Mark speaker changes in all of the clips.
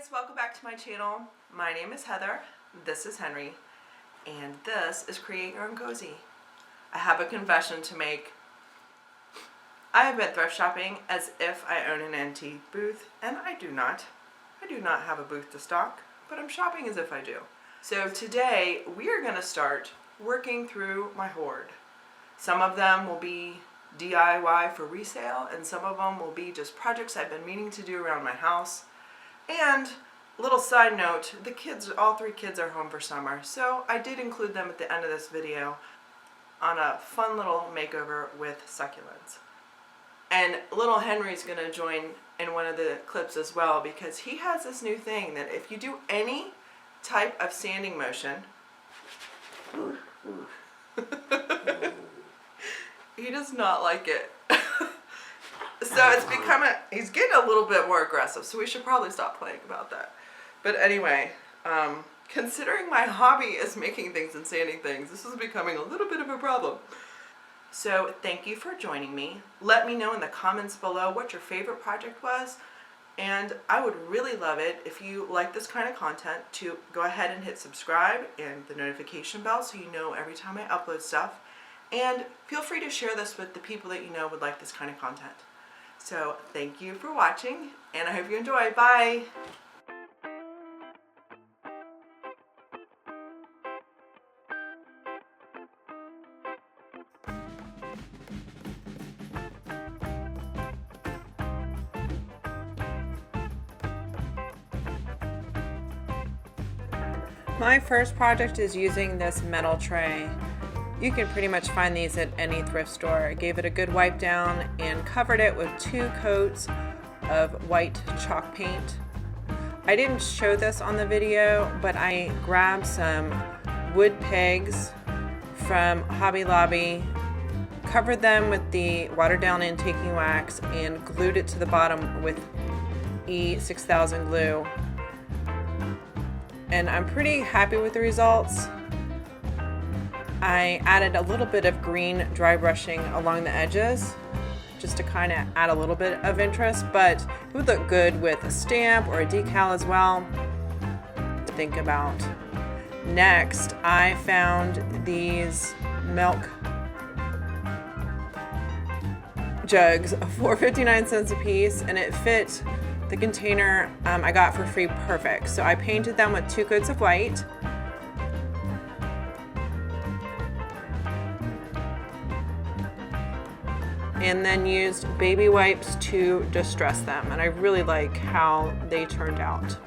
Speaker 1: guys, welcome back to my channel. My name is Heather, this is Henry, and this is Create Your Own Cozy. I have a confession to make. I have been thrift shopping as if I own an antique booth, and I do not. I do not have a booth to stock, but I'm shopping as if I do. So today we are going to start working through my hoard. Some of them will be DIY for resale, and some of them will be just projects I've been meaning to do around my house. And little side note, the kids, all three kids are home for summer, so I did include them at the end of this video on a fun little makeover with succulents. And little Henry's going to join in one of the clips as well, because he has this new thing that if you do any type of sanding motion, he does not like it. So it's becoming, he's getting a little bit more aggressive, so we should probably stop playing about that. But anyway, considering my hobby is making things and sanding things, this is becoming a little bit of a problem. So thank you for joining me. Let me know in the comments below what your favorite project was, and I would really love it if you like this kind of content to go ahead and hit subscribe and the notification bell so you know every time I upload stuff. And feel free to share this with the people that you know would like this kind of content. So thank you for watching, and I hope you enjoy. Bye! My first project is using this metal tray. You can pretty much find these at any thrift store. I gave it a good wipe down and covered it with 2 coats of white chalk paint. I didn't show this on the video, but I grabbed some wood pegs from Hobby Lobby, covered them with the watered down antiquing wax, and glued it to the bottom with E6000 glue. And I'm pretty happy with the results. I added a little bit of green dry brushing along the edges just to kind of add a little bit of interest, but it would look good with a stamp or a decal as well to think about. Next, I found these milk jugs for 59 cents a piece, and it fit the container I got for free perfect. So I painted them with 2 coats of white. And then used baby wipes to distress them, and I really like how they turned out.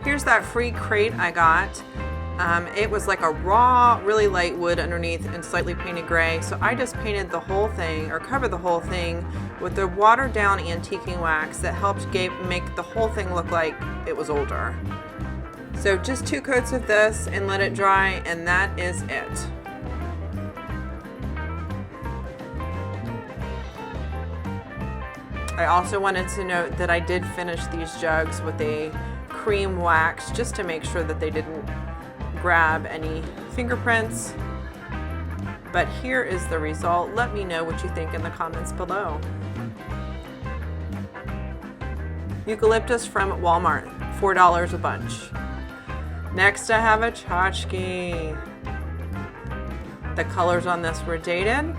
Speaker 1: Here's that free crate I got. It was like a raw, really light wood underneath and slightly painted gray. So I just painted the whole thing, or covered the whole thing, with the watered down antiquing wax that helped make the whole thing look like it was older. So just 2 coats of this and let it dry, and that is it. I also wanted to note that I did finish these jugs with a cream wax just to make sure that they didn't grab any fingerprints. But here is the result. Let me know what you think in the comments below. Eucalyptus from Walmart, $4 a bunch. Next I have a tchotchke. The colors on this were dated.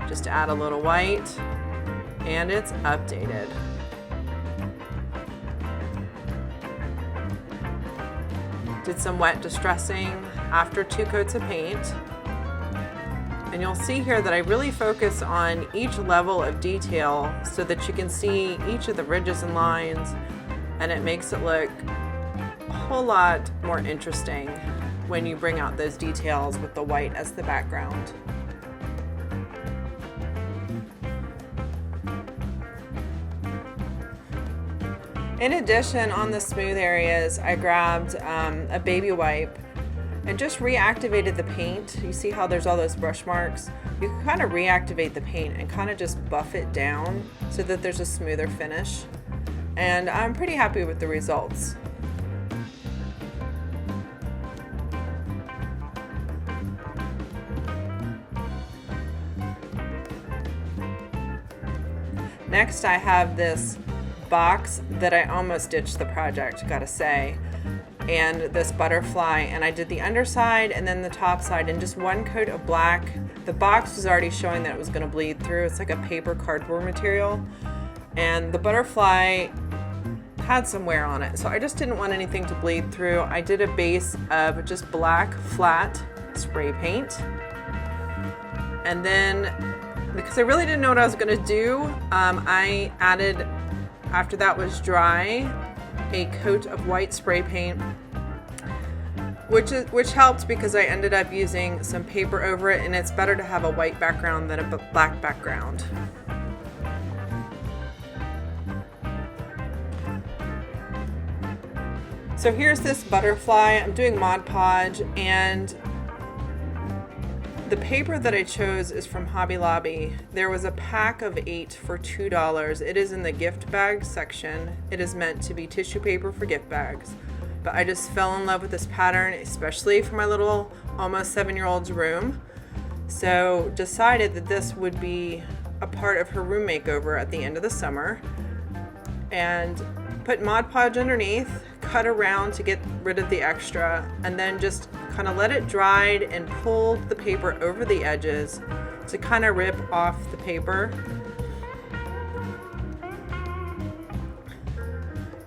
Speaker 1: Just add a little white, and it's updated. Did some wet distressing after 2 coats of paint. And you'll see here that I really focus on each level of detail so that you can see each of the ridges and lines, and it makes it look a whole lot more interesting when you bring out those details with the white as the background. In addition, on the smooth areas, I grabbed a baby wipe and just reactivated the paint. You see how there's all those brush marks? You can kind of reactivate the paint and kind of just buff it down so that there's a smoother finish. and I'm pretty happy with the results. Next, I have this box that I almost ditched the project, gotta say, and this butterfly, and I did the underside and then the top side in just one coat of black. The box was already showing that it was gonna bleed through. It's like a paper cardboard material, and the butterfly had some wear on it, so I just didn't want anything to bleed through. I did a base of just black flat spray paint, and then because I really didn't know what I was gonna do, I added, after that was dry, a coat of white spray paint, which helped because I ended up using some paper over it, and it's better to have a white background than a black background. So here's this butterfly. I'm doing Mod Podge, and the paper that I chose is from Hobby Lobby. There was a pack of 8 for $2. It is in the gift bag section. It is meant to be tissue paper for gift bags. But I just fell in love with this pattern, especially for my little almost 7-year-old's room. So decided that this would be a part of her room makeover at the end of the summer. And put Mod Podge underneath, cut around to get rid of the extra, and then just kind of let it dry and pulled the paper over the edges to kind of rip off the paper.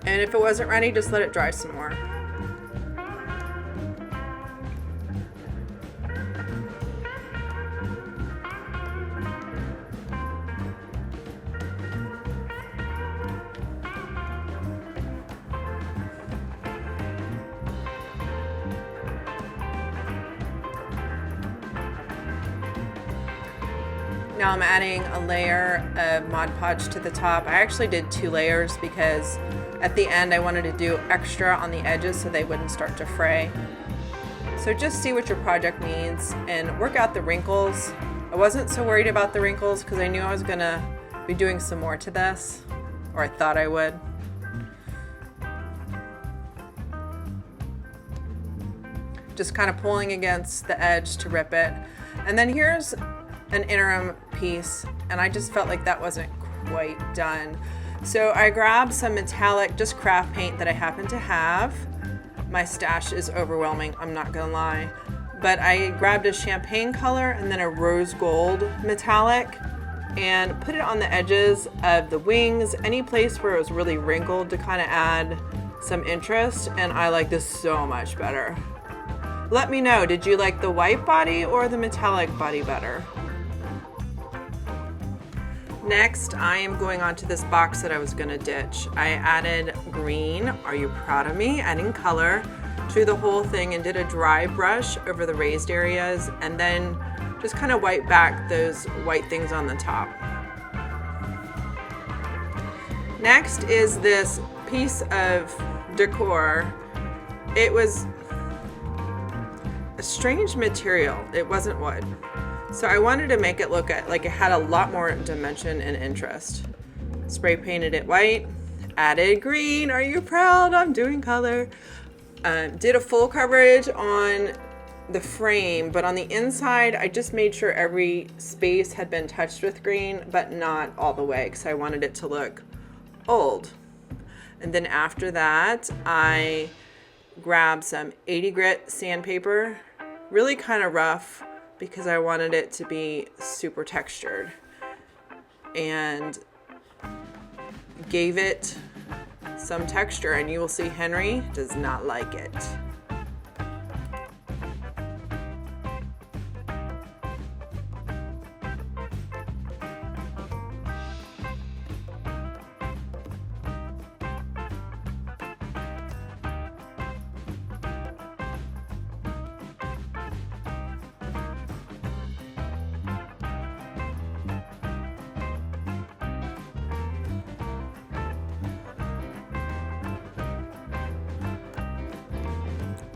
Speaker 1: And if it wasn't ready, just let it dry some more. Now I'm adding a layer of Mod Podge to the top. I actually did 2 layers because at the end I wanted to do extra on the edges so they wouldn't start to fray. So just see what your project needs and work out the wrinkles. I wasn't so worried about the wrinkles because I knew I was gonna be doing some more to this, or I thought I would. Just kind of pulling against the edge to rip it. And then here's an interim piece, and I just felt like that wasn't quite done. So I grabbed some metallic, just craft paint that I happen to have. My stash is overwhelming, I'm not gonna lie. But I grabbed a champagne color and then a rose gold metallic and put it on the edges of the wings, any place where it was really wrinkled to kind of add some interest, and I like this so much better. Let me know, did you like the white body or the metallic body better? Next, I am going on to this box that I was gonna ditch. I added green, are you proud of me? Adding color to the whole thing and did a dry brush over the raised areas and then just kind of wipe back those white things on the top. Next is this piece of decor. It was a strange material, it wasn't wood. So I wanted to make it look like it had a lot more dimension and interest. Spray painted it white, added green, are you proud? I'm doing color. Did a full coverage on the frame, but on the inside, I just made sure every space had been touched with green, but not all the way, because I wanted it to look old. And then after that, I grabbed some 80 grit sandpaper, really kind of rough, because I wanted it to be super textured, and gave it some texture, and you will see Henry does not like it.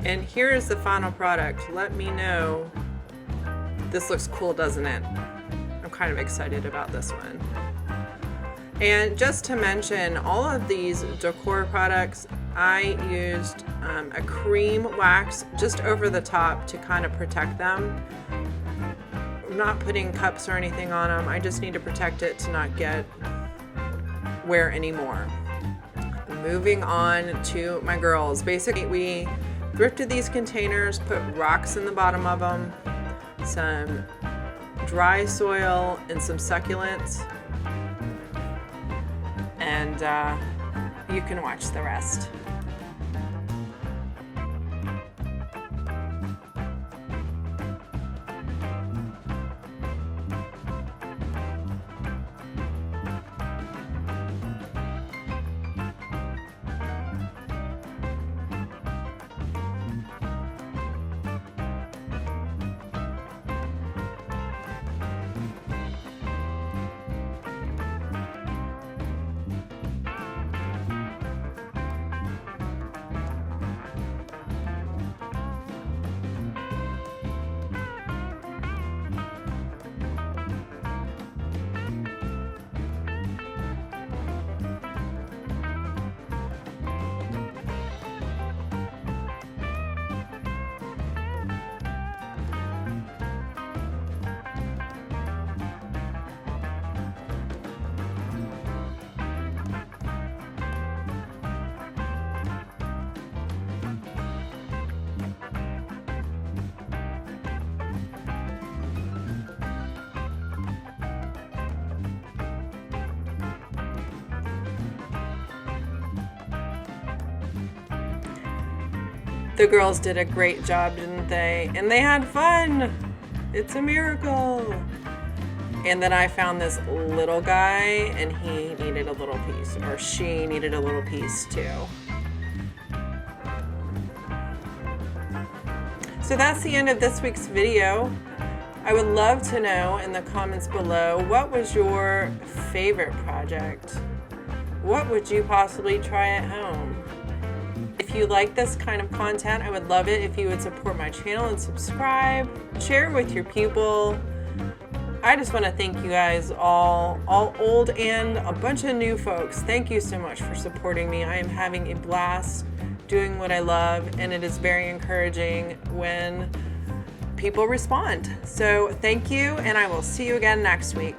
Speaker 1: And here is the final product. Let me know. This looks cool, doesn't it? I'm kind of excited about this one. And just to mention, all of these decor products, I used a cream wax just over the top to kind of protect them. I'm not putting cups or anything on them. I just need to protect it to not get wear anymore. Moving on to my girls. Basically, we thrifted these containers, put rocks in the bottom of them, some dry soil, and some succulents. And you can watch the rest. The girls did a great job, didn't they? And they had fun. It's a miracle. And then I found this little guy, and he needed a little piece, or she needed a little piece too. So that's the end of this week's video. I would love to know in the comments below, what was your favorite project? What would you possibly try at home? If you like this kind of content, I would love it if you would support my channel and subscribe, share it with your people. I just want to thank you guys all old and a bunch of new folks. Thank you so much for supporting me. I am having a blast doing what I love, and it is very encouraging when people respond. So thank you, and I will see you again next week.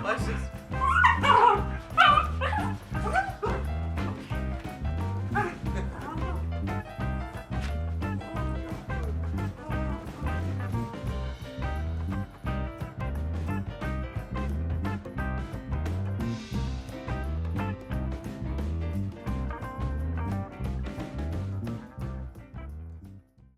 Speaker 1: Let's just